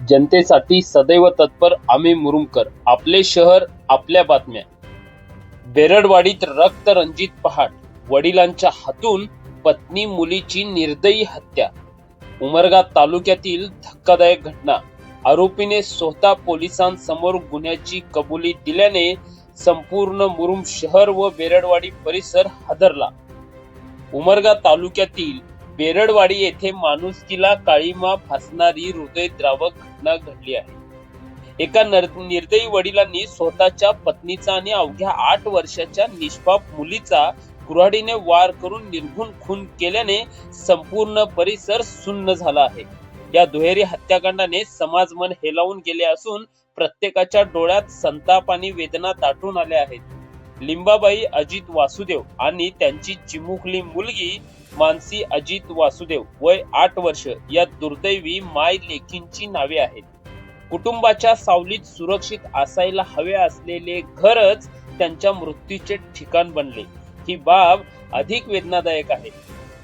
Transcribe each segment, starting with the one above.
जनतेसाठी सदैव तत्पर आम्ही मुरुमकर. आपले शहर आपल्या बातम्या. बेरडवाडीत रक्तरंजित पहाट, वडिलांच्या हातून पत्नी मुलीची निर्दयी हत्या. उमरगा तालुक्यातील धक्कादायक घटना. आरोपीने स्वतः पोलिसांसमोर गुन्ह्याची कबुली दिल्याने संपूर्ण मुरुम शहर व बेरडवाडी परिसर हादरला. उमरगा तालुक्यातील बेरडवाडी येथे माणुसकीला काळीमा फासणारी हृदयद्रावक घटना घडली आहे. एका निर्दयी वडिलांनी स्वतःच्या पत्नीचा आणि अवघ्या 8 वर्षाच्या निष्पाप मुलीचा कुऱ्हाडीने वार करून निर्घृण खून केल्याने संपूर्ण परिसर सुन्न झाला आहे. या दुहेरी हत्याकांडाने समाज मन हेलावून गेले असून प्रत्येकाच्या डोळ्यात संताप आणि वेदना दाटून आल्या आहेत. लिंबाबाई अजित वासुदेव आणि त्यांची चिमुकली मुलगी मानसी अजित वासुदेव वय 8 वर्ष या दुर्दैवी माय लेकींची नावे आहेत. कुटुंबाच्या सावलीत सुरक्षित असायला हवे असलेले घरच त्यांच्या मृत्यूचे ठिकाण बनले. ही बाब अधिक वेदनादायक आहे.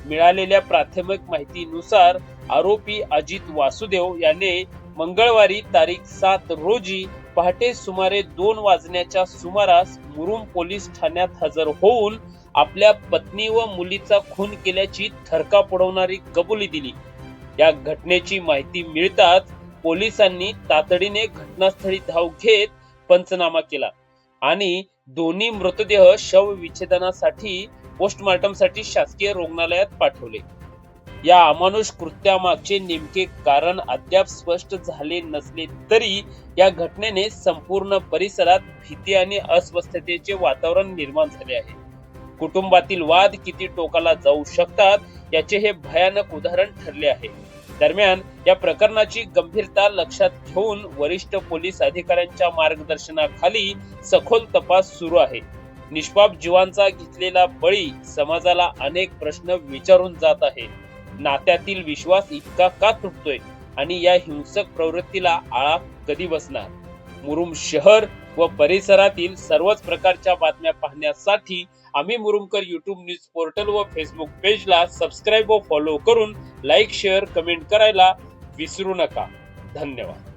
मिळालेल्या प्राथमिक माहितीनुसार आरोपी अजित वासुदेव याने मंगळवारी तारीख 7 रोजी पहाटे सुमारे 2 वाजण्याच्या सुमारास मुरुम पोलीस ठाण्यात हजर होऊन आपल्या पत्नी व मुलीचा खून केल्याची थरकाप उडवणारी कबुली दिली. या घटनेची माहिती मिळताच पोलिसांनी तातडीने घटनास्थळी धाव घेत पंचनामा केला आणि दोन्ही मृतदेह शवविच्छेदनासाठी पोस्टमार्टमसाठी शासकीय रुग्णालयात पाठवले. या अमानुष कृत्यामागचे नेमके कारण अद्याप स्पष्ट झाले नसले तरी या घटनेने संपूर्ण परिसरात भीती आणि अस्वस्थतेचे वातावरण निर्माण झाले आहे. कुटुंबातील वाद किती टोकाला जाऊ शकतात याचे हे भयानक उदाहरण ठरले आहे. दरम्यान या प्रकरणाची गंभीरता लक्षात घेऊन वरिष्ठ पोलीस अधिकाऱ्यांच्या मार्गदर्शनाखाली सखोल तपास सुरू आहे. निष्पाप जीवांचा घेतलेला बळी समाजाला अनेक प्रश्न विचारून जात आहे. नात्यातील विश्वास इतका का तुटतोय आणि या हिंसक प्रवृत्तीला आळा कधी बसणार? मुरुम शहर व परिसरातील सर्वच प्रकारच्या बातम्या पाहण्यासाठी आम्ही मुरुमकर YouTube न्यूज पोर्टल व फेसबुक पेजला सबस्क्राईब व फॉलो करून लाईक, शेअर, कमेंट करायला विसरू नका. धन्यवाद.